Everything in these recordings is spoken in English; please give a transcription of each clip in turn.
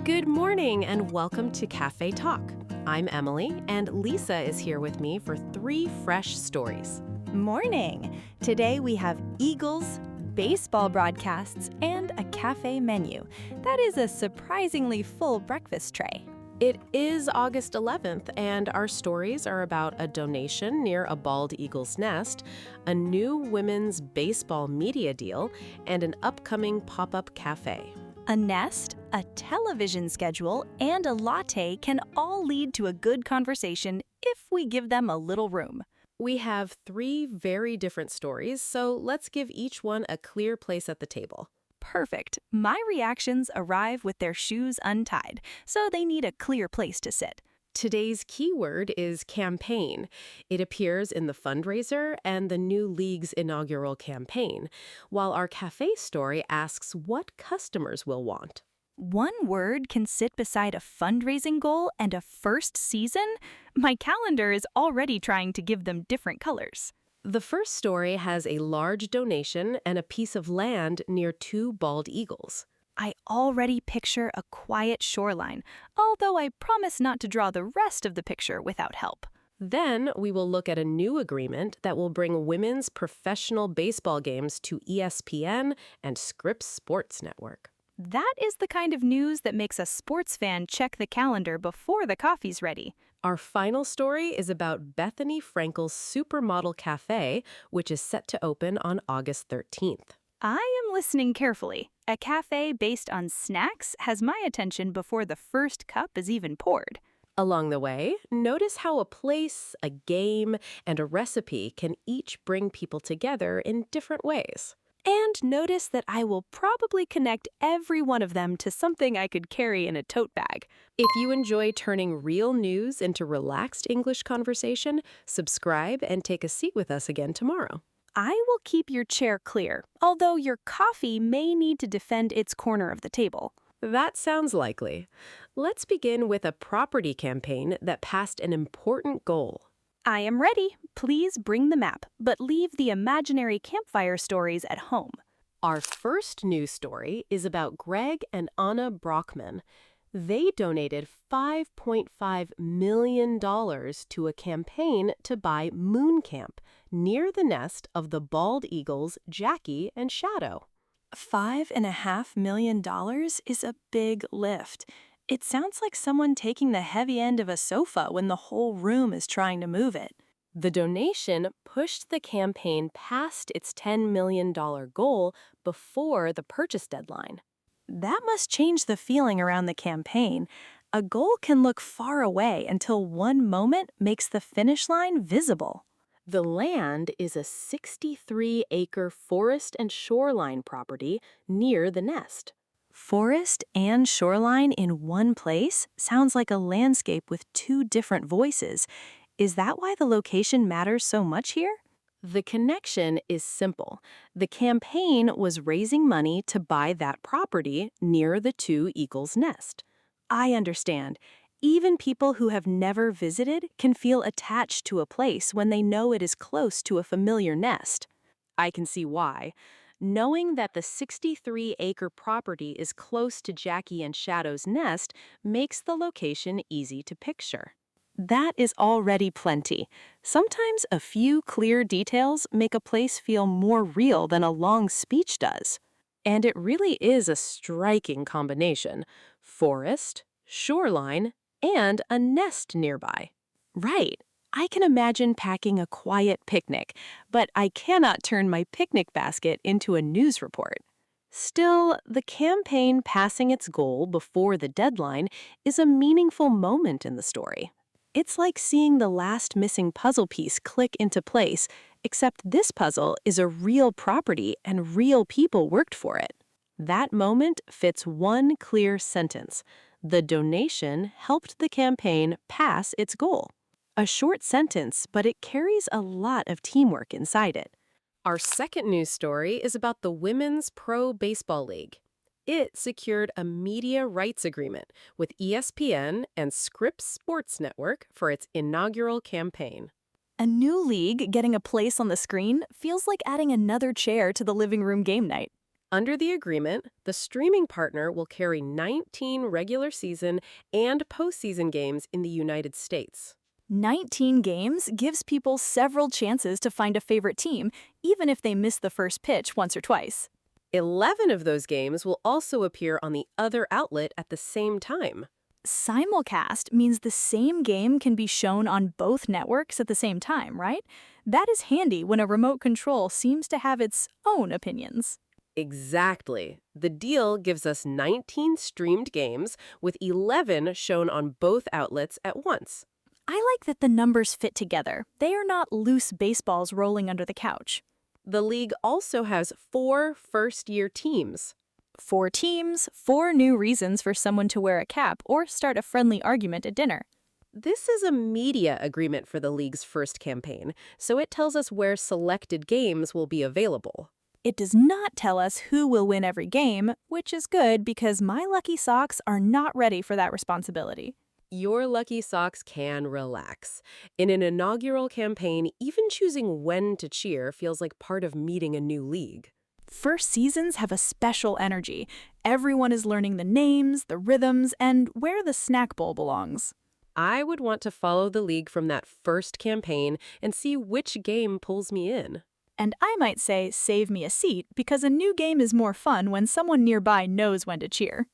Good morning and welcome to Cafe Talk. I'm Emily and Lisa is here with me for 3 fresh stories. Morning! Today we have Eagles, baseball broadcasts, and a cafe menu. That is a surprisingly full breakfast tray. It is August 11th and our stories are about a donation near a bald eagle's nest, a new women's baseball media deal, and an upcoming pop-up cafe. A nest, a television schedule, and a latte can all lead to a good conversation if we give them a little room. We have 3 very different stories, so let's give each one a clear place at the table. Perfect. My reactions arrive with their shoes untied, so they need a clear place to sit. Today's keyword is campaign. It appears in the fundraiser and the new league's inaugural campaign, while our cafe story asks what customers will want. One word can sit beside a fundraising goal and a first season? My calendar is already trying to give them different colors. The first story has a large donation and a piece of land near 2 bald eagles. I already picture a quiet shoreline, although I promise not to draw the rest of the picture without help. Then we will look at a new agreement that will bring women's professional baseball games to ESPN and Scripps Sports Network. That is the kind of news that makes a sports fan check the calendar before the coffee's ready. Our final story is about Bethany Frankel's Supermodel Cafe, which is set to open on August 13th. I am listening carefully. A cafe based on snacks has my attention before the first cup is even poured. Along the way, notice how a place, a game, and a recipe can each bring people together in different ways. And notice that I will probably connect every one of them to something I could carry in a tote bag. If you enjoy turning real news into relaxed English conversation, subscribe and take a seat with us again tomorrow. I will keep your chair clear, although your coffee may need to defend its corner of the table. That sounds likely. Let's begin with a property campaign that passed an important goal. I am ready. Please bring the map, but leave the imaginary campfire stories at home. Our first news story is about Greg and Anna Brockman. They donated $5.5 million to a campaign to buy Moon Camp near the nest of the bald eagles Jackie and Shadow. $5.5 million is a big lift. It sounds like someone taking the heavy end of a sofa when the whole room is trying to move it. The donation pushed the campaign past its $10 million goal before the purchase deadline. That must change the feeling around the campaign. A goal can look far away until one moment makes the finish line visible. The land is a 63-acre forest and shoreline property near the nest. Forest and shoreline in one place sounds like a landscape with 2 different voices. Is that why the location matters so much here? The connection is simple. The campaign was raising money to buy that property near the 2 eagles' nest. I understand. Even people who have never visited can feel attached to a place when they know it is close to a familiar nest. I can see why. Knowing that the 63-acre property is close to Jackie and Shadow's nest makes the location easy to picture. That is already plenty. Sometimes a few clear details make a place feel more real than a long speech does. And it really is a striking combination: forest, shoreline, and a nest nearby. Right. I can imagine packing a quiet picnic, but I cannot turn my picnic basket into a news report. Still, the campaign passing its goal before the deadline is a meaningful moment in the story. It's like seeing the last missing puzzle piece click into place, except this puzzle is a real property and real people worked for it. That moment fits one clear sentence: the donation helped the campaign pass its goal. A short sentence, but it carries a lot of teamwork inside it. Our second news story is about the Women's Pro Baseball League. It secured a media rights agreement with ESPN and Scripps Sports Network for its inaugural campaign. A new league getting a place on the screen feels like adding another chair to the living room game night. Under the agreement, the streaming partner will carry 19 regular season and postseason games in the United States. 19 games gives people several chances to find a favorite team, even if they miss the first pitch once or twice. 11 of those games will also appear on the other outlet at the same time. Simulcast means the same game can be shown on both networks at the same time, right? That is handy when a remote control seems to have its own opinions. Exactly. The deal gives us 19 streamed games with 11 shown on both outlets at once. I like that the numbers fit together. They are not loose baseballs rolling under the couch. The league also has 4 first-year teams. 4 teams, 4 new reasons for someone to wear a cap or start a friendly argument at dinner. This is a media agreement for the league's first campaign, so it tells us where selected games will be available. It does not tell us who will win every game, which is good because my lucky socks are not ready for that responsibility. Your lucky socks can relax. In an inaugural campaign, even choosing when to cheer feels like part of meeting a new league. First seasons have a special energy. Everyone is learning the names, the rhythms, and where the snack bowl belongs. I would want to follow the league from that first campaign and see which game pulls me in. And I might say, save me a seat, because a new game is more fun when someone nearby knows when to cheer.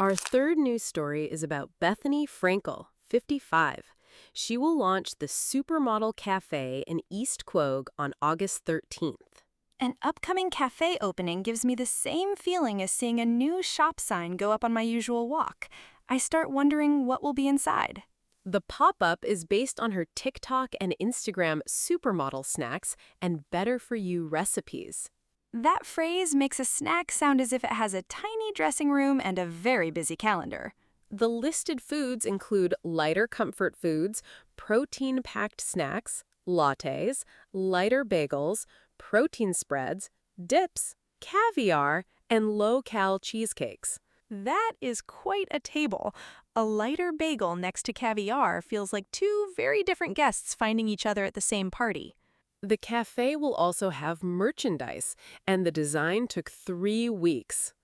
Our third news story is about Bethany Frankel, 55. She will launch the Supermodel Cafe in East Quogue on August 13th. An upcoming cafe opening gives me the same feeling as seeing a new shop sign go up on my usual walk. I start wondering what will be inside. The pop-up is based on her TikTok and Instagram supermodel snacks and better-for-you recipes. That phrase makes a snack sound as if it has a tiny dressing room and a very busy calendar. The listed foods include lighter comfort foods, protein-packed snacks, lattes, lighter bagels, protein spreads, dips, caviar, and low-cal cheesecakes. That is quite a table. A lighter bagel next to caviar feels like 2 very different guests finding each other at the same party. The cafe will also have merchandise, and the design took 3 weeks.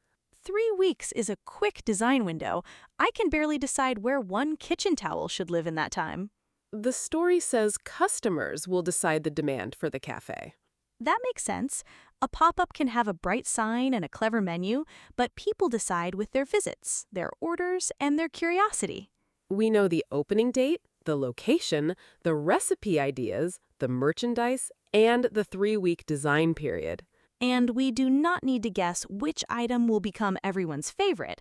3 weeks is a quick design window. I can barely decide where one kitchen towel should live in that time. The story says customers will decide the demand for the cafe. That makes sense. A pop-up can have a bright sign and a clever menu, but people decide with their visits, their orders, and their curiosity. We know the opening date, the location, the recipe ideas, the merchandise, and the 3-week design period. And we do not need to guess which item will become everyone's favorite.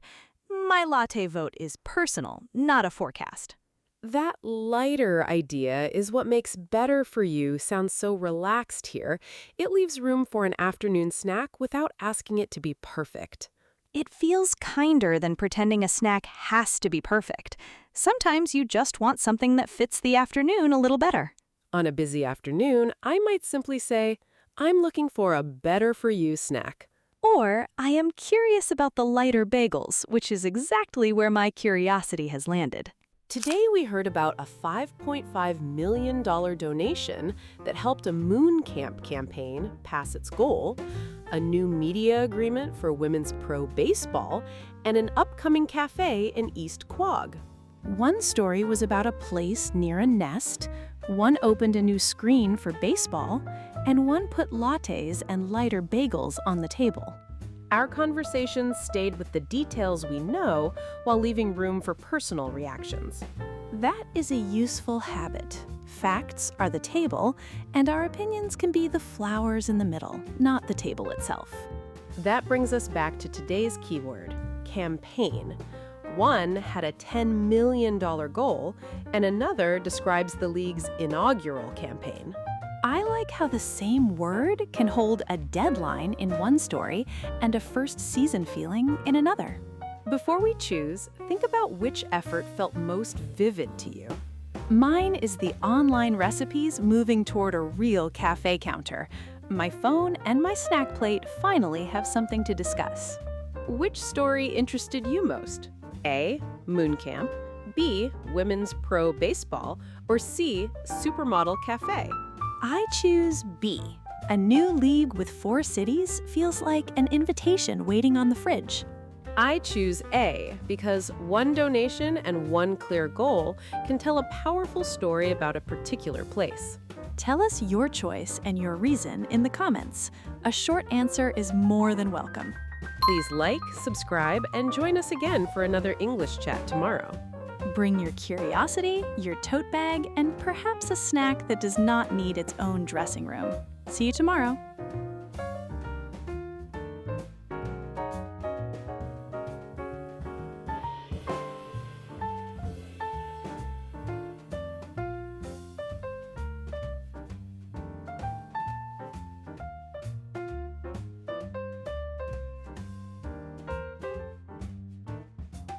My latte vote is personal, not a forecast. That lighter idea is what makes better for you sound so relaxed here. It leaves room for an afternoon snack without asking it to be perfect. It feels kinder than pretending a snack has to be perfect. Sometimes you just want something that fits the afternoon a little better. On a busy afternoon, I might simply say, I'm looking for a better-for-you snack. Or, I am curious about the lighter bagels, which is exactly where my curiosity has landed. Today we heard about a $5.5 million donation that helped a moon camp campaign pass its goal, a new media agreement for women's pro baseball, and an upcoming cafe in East Quogue. One story was about a place near a nest, one opened a new screen for baseball, and one put lattes and lighter bagels on the table. Our conversations stayed with the details we know while leaving room for personal reactions. That is a useful habit. Facts are the table, and our opinions can be the flowers in the middle, not the table itself. That brings us back to today's keyword, campaign. One had a $10 million goal, and another describes the league's inaugural campaign. I like how the same word can hold a deadline in one story and a first season feeling in another. Before we choose, think about which effort felt most vivid to you. Mine is the online recipes moving toward a real cafe counter. My phone and my snack plate finally have something to discuss. Which story interested you most? A. Moon Camp, B. Women's Pro Baseball, or C. Supermodel Cafe? I choose B. A new league with 4 cities feels like an invitation waiting on the fridge. I choose A because one donation and one clear goal can tell a powerful story about a particular place. Tell us your choice and your reason in the comments. A short answer is more than welcome. Please like, subscribe, and join us again for another English chat tomorrow. Bring your curiosity, your tote bag, and perhaps a snack that does not need its own dressing room. See you tomorrow.